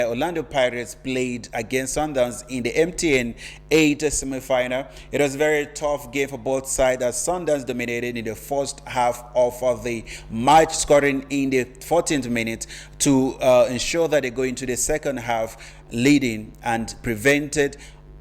Orlando Pirates played against Sundowns in the MTN 8 semi-final. It was a very tough game for both sides as Sundowns dominated in the first half of the match, scoring in the 14th minute to ensure that they go into the second half leading and prevented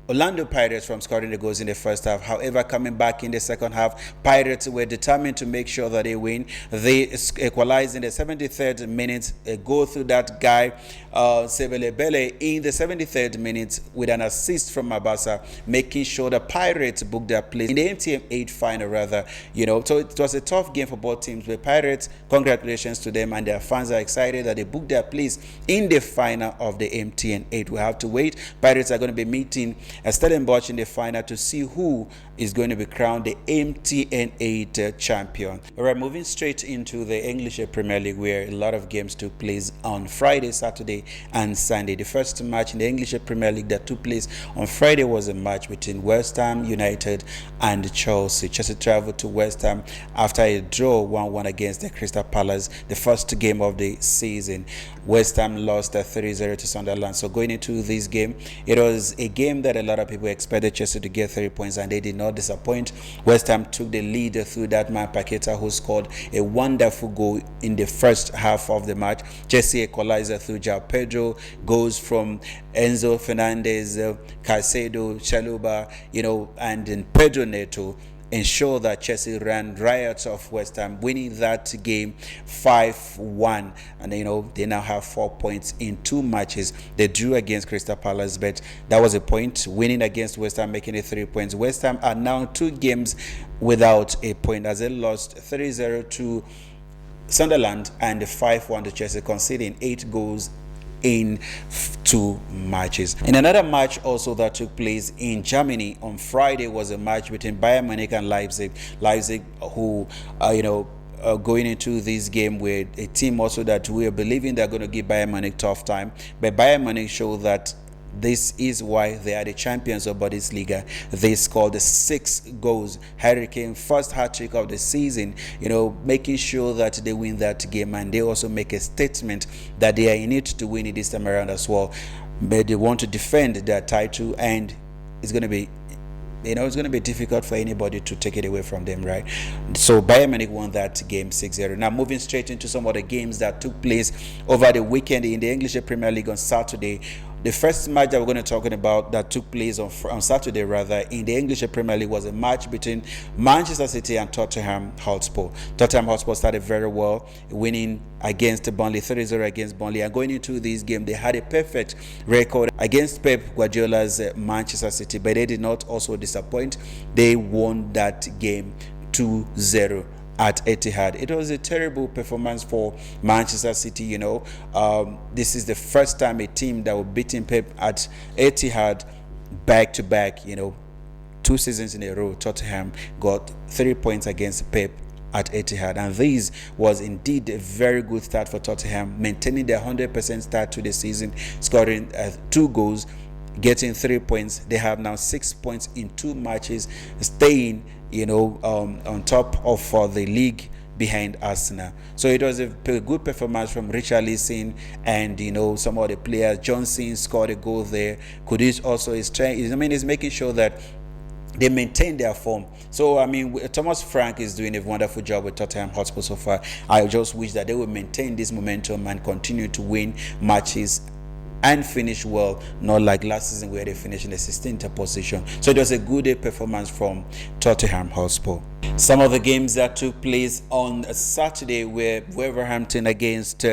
Orlando Pirates from scoring the goals in the first half. However, coming back in the second half, Pirates were determined to make sure that they win. They equalized in the 73rd minute, a goal through that guy, Sebelebele, in the 73rd minute with an assist from Mabasa, making sure the Pirates booked their place in the MTN 8 final, rather. So it was a tough game for both teams. The Pirates, congratulations to them, and their fans are excited that they booked their place in the final of the MTN 8. We have to wait. Pirates are going to be meeting Stellenbosch in the final to see who is going to be crowned the MTN 8 champion. All right, moving straight into the English Premier League, where a lot of games took place on Friday, Saturday, and Sunday. The first match in the English Premier League that took place on Friday was a match between West Ham United and Chelsea. Chelsea traveled to West Ham after a draw 1-1 against the Crystal Palace, the first game of the season. West Ham lost 3-0 to Sunderland. So going into this game, it was a game that a lot of people expected Chelsea to get 3 points, and they did not disappoint. West Ham took the lead through that man Paqueta, who scored a wonderful goal in the first half of the match. Chelsea equalizer through João Pedro, goals from Enzo Fernandez, Caicedo, Chaluba, and then Pedro Neto ensure that Chelsea ran riots of West Ham, winning that game 5-1, and they now have 4 points in 2 matches. They drew against Crystal Palace, but that was a point. Winning against West Ham, making it 3 points. West Ham are now 2 games without a point as they lost 3-0 to Sunderland and 5-1 to Chelsea, conceding 8 goals in 2 matches. In another match also that took place in Germany on Friday was a match between Bayern Munich and Leipzig. Leipzig, who going into this game with a team also that we are believing they're going to give Bayern Munich tough time, but Bayern Munich showed that this is why they are the champions of Bundesliga. They scored 6 goals. Harry Kane, first hat-trick of the season, making sure that they win that game, and they also make a statement that they are in it to win it this time around as well. But they want to defend their title, and it's going to be it's going to be difficult for anybody to take it away from them, right? So Bayern Munich won that game 6-0. Now moving straight into some of the games that took place over the weekend in the English Premier League on Saturday. The first match that we're going to talk about that took place on Saturday, rather, in the English Premier League was a match between Manchester City and Tottenham Hotspur. Tottenham Hotspur started very well, winning against Burnley, 3-0 against Burnley. And going into this game, they had a perfect record against Pep Guardiola's Manchester City, but they did not also disappoint. They won that game 2-0. At Etihad. It was a terrible performance for Manchester City. This is the first time a team that will beat Pep at Etihad back to back. 2 seasons in a row. Tottenham got 3 points against Pep at Etihad, and this was indeed a very good start for Tottenham, maintaining their 100% start to the season, scoring 2 goals, getting 3 points. They have now 6 points in 2 matches, staying on top of the league behind Arsenal. So it was a good performance from Richarlison and some of the players. Johnson scored a goal there. Kudus also is trying. Is making sure that they maintain their form. So Thomas Frank is doing a wonderful job with Tottenham Hotspur so far. I just wish that they would maintain this momentum and continue to win matches and finish well, not like last season where they finished in the 16th position. So it was a good performance from Tottenham Hotspur. Some of the games that took place on Saturday were Wolverhampton against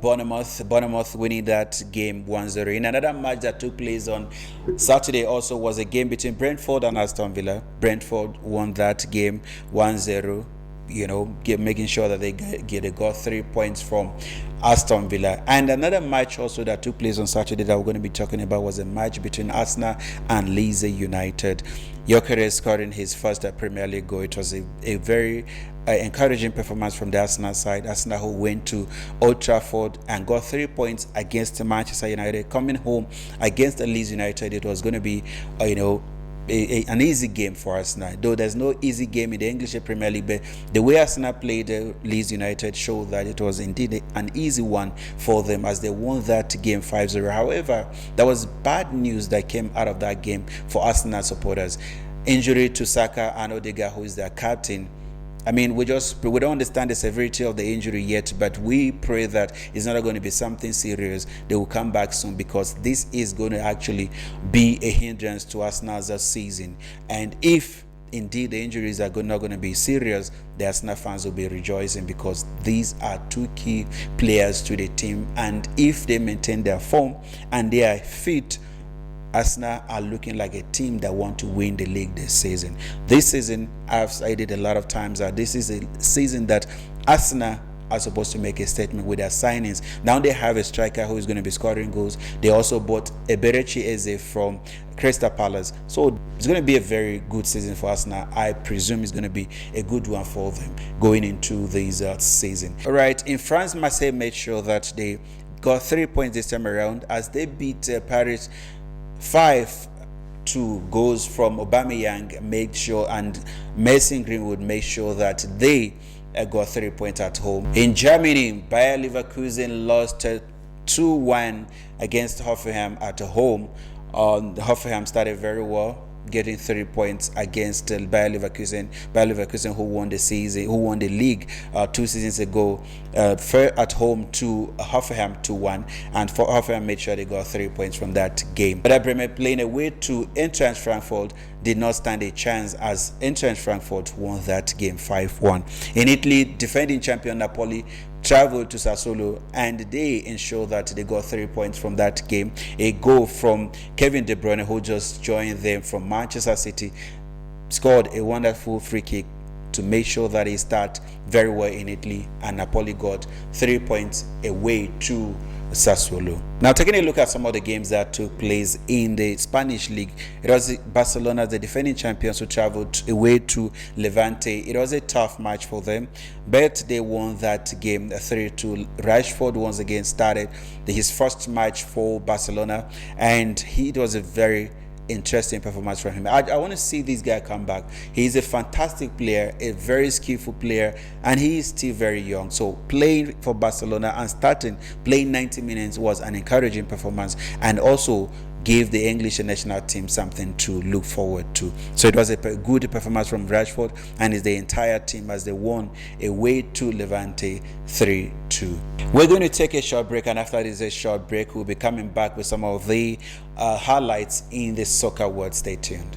Bournemouth. Bournemouth winning that game 1-0. In another match that took place on Saturday also was a game between Brentford and Aston Villa. Brentford won that game 1-0. Making sure that they got 3 points from Aston Villa. And another match also that took place on Saturday that we're going to be talking about was a match between Arsenal and Leeds United. Gyökeres scoring his first Premier League goal. It was a very encouraging performance from the Arsenal side. Arsenal, who went to Old Trafford and got 3 points against Manchester United. Coming home against the Leeds United, it was going to be an easy game for Arsenal, though there's no easy game in the English Premier League, but the way Arsenal played Leeds United showed that it was indeed an easy one for them, as they won that game 5-0. However, there was bad news that came out of that game for Arsenal supporters. Injury to Saka and Odegaard, who is their captain. I mean, we don't understand the severity of the injury yet, but we pray that it's not going to be something serious. They will come back soon, because this is going to actually be a hindrance to Arsenal's season. And if indeed the injuries are not going to be serious, the Arsenal fans will be rejoicing, because these are two key players to the team. And if they maintain their form and they are fit, Arsenal are looking like a team that want to win the league this season. This season, I've said it a lot of times, that this is a season that Arsenal are supposed to make a statement with their signings. Now they have a striker who is going to be scoring goals. They also bought Eberechi Eze from Crystal Palace. So it's going to be a very good season for Arsenal. I presume it's going to be a good one for them going into this season. All right, in France, Marseille made sure that they got 3 points this time around, as they beat Paris 5-2 goals from Aubameyang, made sure, and Mason Greenwood made sure that they got 3 points at home. In Germany, Bayer Leverkusen lost 2-1 against Hoffenheim at home. Hoffenheim started very well, getting 3 points against Bayer Leverkusen. Bayer Leverkusen, who won the league 2 seasons ago, at home to Hoffenheim 2-1, and for Hoffenheim made sure they got 3 points from that game. But Bremen, playing away to Eintracht Frankfurt, did not stand a chance, as Eintracht Frankfurt won that game 5-1. In Italy, defending champion Napoli traveled to Sassuolo, and they ensured that they got 3 points from that game. A goal from Kevin De Bruyne, who just joined them from Manchester City, scored a wonderful free kick to make sure that he start very well in Italy, and Napoli got 3 points away to Sassuolo. Now, taking a look at some of the games that took place in the Spanish league, it was Barcelona, the defending champions, who traveled away to Levante. It was a tough match for them, but they won that game 3-2. Rashford once again started his first match for Barcelona, and it was a very interesting performance from him. I want to see this guy come back. He's a fantastic player, a very skillful player, and he is still very young. So playing for Barcelona and playing 90 minutes was an encouraging performance, and also gave the English national team something to look forward to. So it was a good performance from Rashford and the entire team, as they won away to Levante 3-2. We're going to take a short break, and after this short break, we'll be coming back with some of the highlights in the soccer world. Stay tuned.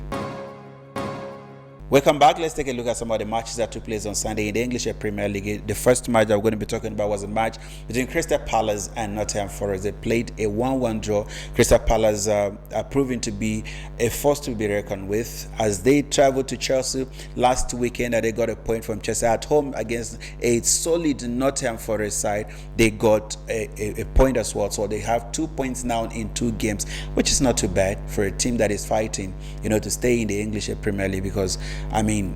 Welcome back. Let's take a look at some of the matches that took place on Sunday in the English Premier League. The first match that we're going to be talking about was a match between Crystal Palace and Nottingham Forest. They played a 1-1 draw. Crystal Palace are proving to be a force to be reckoned with, as they traveled to Chelsea last weekend, and they got a point from Chelsea at home against a solid Nottingham Forest side. They got a point as well, so they have 2 points now in 2 games, which is not too bad for a team that is fighting, to stay in the English Premier League, because I mean,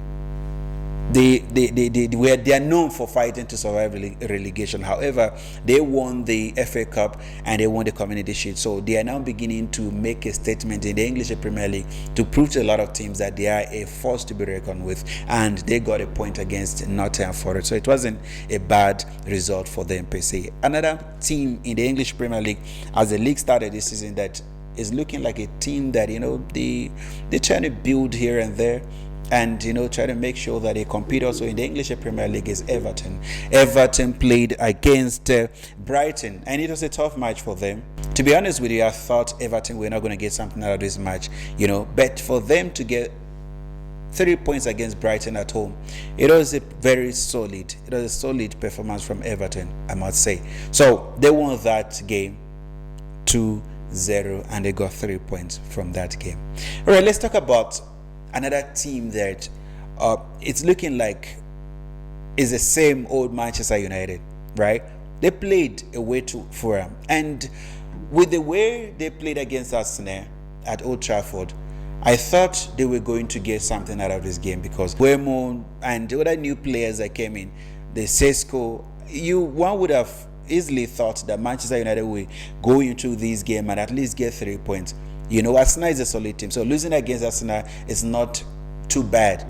they are known for fighting to survive relegation. However, they won the FA Cup and they won the Community Shield, so they are now beginning to make a statement in the English Premier League to prove to a lot of teams that they are a force to be reckoned with, and they got a point against Nottingham Forest, so it wasn't a bad result for them per se. Another team in the English Premier League, as the league started this season, that is looking like a team that they're trying to build here and there, and try to make sure that they compete also in the English Premier League, is Everton. Everton played against Brighton, and it was a tough match for them. To be honest with you, I thought Everton were not going to get something out of this match, but for them to get 3 points against Brighton at home, it was a solid performance from Everton, I must say. So they won that game 2-0, and they got 3 points from that game. All right, let's talk about another team that it's looking like is the same old Manchester United, right? They played away to Fulham, and with the way they played against Arsenal at Old Trafford, I thought they were going to get something out of this game, because Wemo and the other new players that came in, the Sesko, one would have easily thought that Manchester United will go into this game and at least get 3 points. Arsenal is a solid team, so losing against Arsenal is not too bad.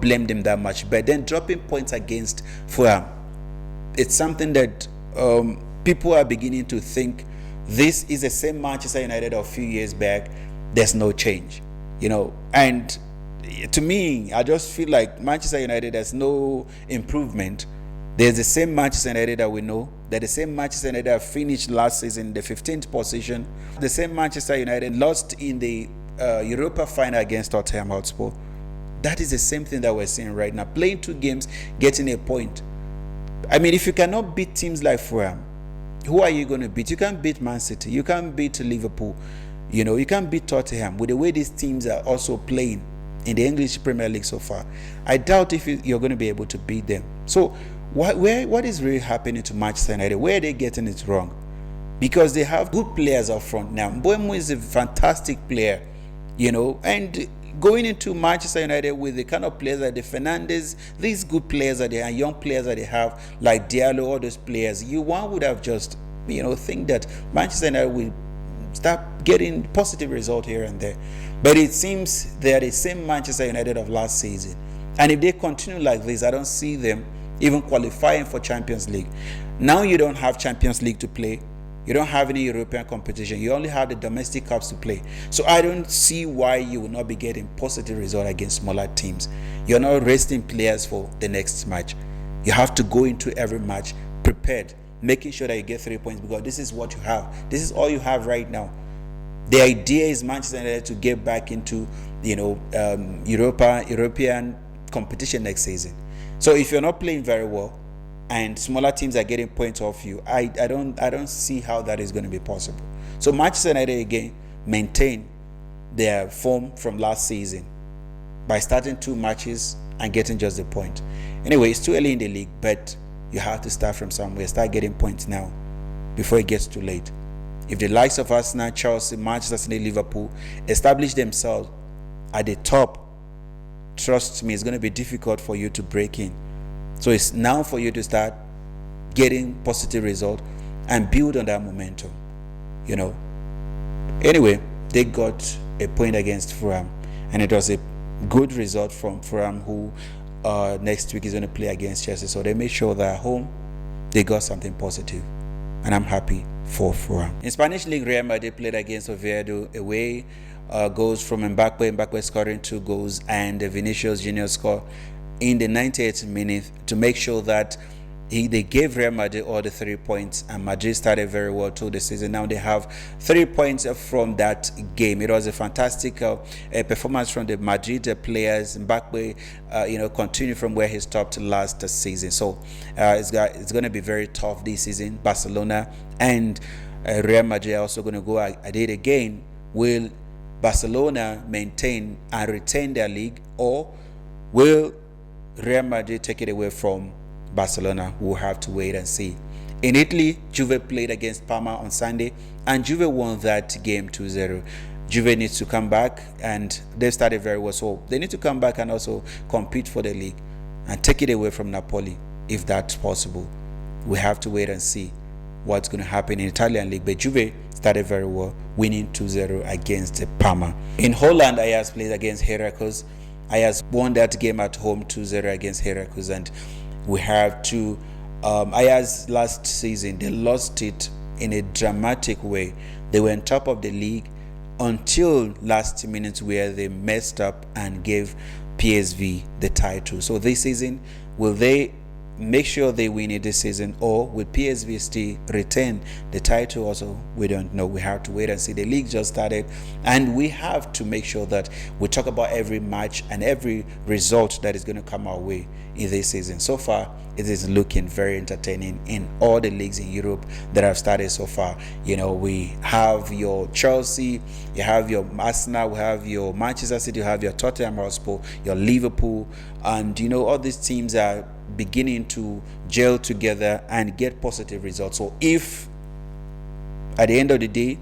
Blame them that much. But then dropping points against Fulham, it's something that people are beginning to think this is the same Manchester United of a few years back. There's no change, and to me, I just feel like Manchester United, there's no improvement. There's the same Manchester United that we know. They're the same Manchester United that finished last season in the 15th position. The same Manchester United lost in the Europa final against Tottenham Hotspur. That is the same thing that we're seeing right now. Playing 2 games, getting a point. I mean, if you cannot beat teams like Fulham, who are you going to beat? You can't beat Man City. You can't beat Liverpool. You can't beat Tottenham. With the way these teams are also playing in the English Premier League so far, I doubt if you're going to be able to beat them. So what is really happening to Manchester United? Where are they getting it wrong? Because they have good players up front now. Mbeumo is a fantastic player, and going into Manchester United with the kind of players like the Fernandes, these good players that they are, young players that they have, like Diallo, all those players, one would have just, think that Manchester United will start getting positive result here and there. But it seems they are the same Manchester United of last season. And if they continue like this, I don't see them even qualifying for Champions League. Now you don't have Champions League to play. You don't have any European competition. You only have the domestic cups to play. So I don't see why you will not be getting positive result against smaller teams. You're not resting players for the next match. You have to go into every match prepared, making sure that you get 3 points, because this is what you have. This is all you have right now. The idea is Manchester United to get back into, European competition next season. So if you're not playing very well and smaller teams are getting points off you, I don't see how that is going to be possible. So Manchester United again maintain their form from last season by starting 2 matches and getting just the point. Anyway, it's too early in the league, but you have to start from somewhere. Start getting points now before it gets too late. If the likes of Arsenal, Chelsea, Manchester City, Liverpool establish themselves at the top, trust me, it's going to be difficult for you to break in. So it's now for you to start getting positive result and build on that momentum. Anyway, they got a point against Fulham, and it was a good result from Fulham, who next week is going to play against Chelsea. So they made sure that at home they got something positive, and I'm happy for Fulham. In Spanish League, Real Madrid played against Oviedo away. Goals from Mbappe scoring 2 goals, and Vinicius Junior scored in the 98th minute to make sure that they gave Real Madrid all the 3 points, and Madrid started very well to the season. Now they have 3 points from that game. It was a fantastic performance from the Madrid players. Mbappe, continued from where he stopped last season. So it's going to be very tough this season. Barcelona and Real Madrid are also going to go at it again. Will Barcelona maintain and retain their league, or will Real Madrid take it away from Barcelona? We'll have to wait and see. In Italy, Juve played against Parma on Sunday, and Juve won that game 2-0. Juve needs to come back, and they started very well, so they need to come back and also compete for the league and take it away from Napoli if that's possible. We have to wait and see what's going to happen in Italian league. But Juve started very well, winning 2-0 against Parma. In Holland, Ajax played against Heracles. Ajax won that game at home 2-0 against Heracles, and we have to Ajax last season, they lost it in a dramatic way. They were on top of the league until last minute, where they messed up and gave PSV the title. So this season, will they make sure they win it this season, or will PSV still retain the title? Also, we don't know. We have to wait and see. The league just started, and we have to make sure that we talk about every match and every result that is going to come our way in this season. So far, it is looking very entertaining in all the leagues in Europe that have started so far. We have your Chelsea, you have your Arsenal, we have your Manchester City, you have your Tottenham Hotspur, your Liverpool, and all these teams are beginning to gel together and get positive results. So if at the end of the day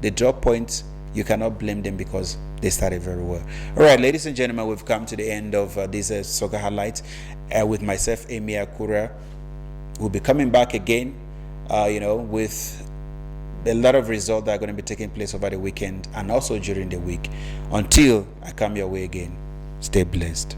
they drop points, you cannot blame them, because they started very well. All right, ladies and gentlemen, we've come to the end of this soccer highlight with myself, Emi Akura. We'll be coming back again with a lot of results that are going to be taking place over the weekend and also during the week. Until I come your way again, stay blessed.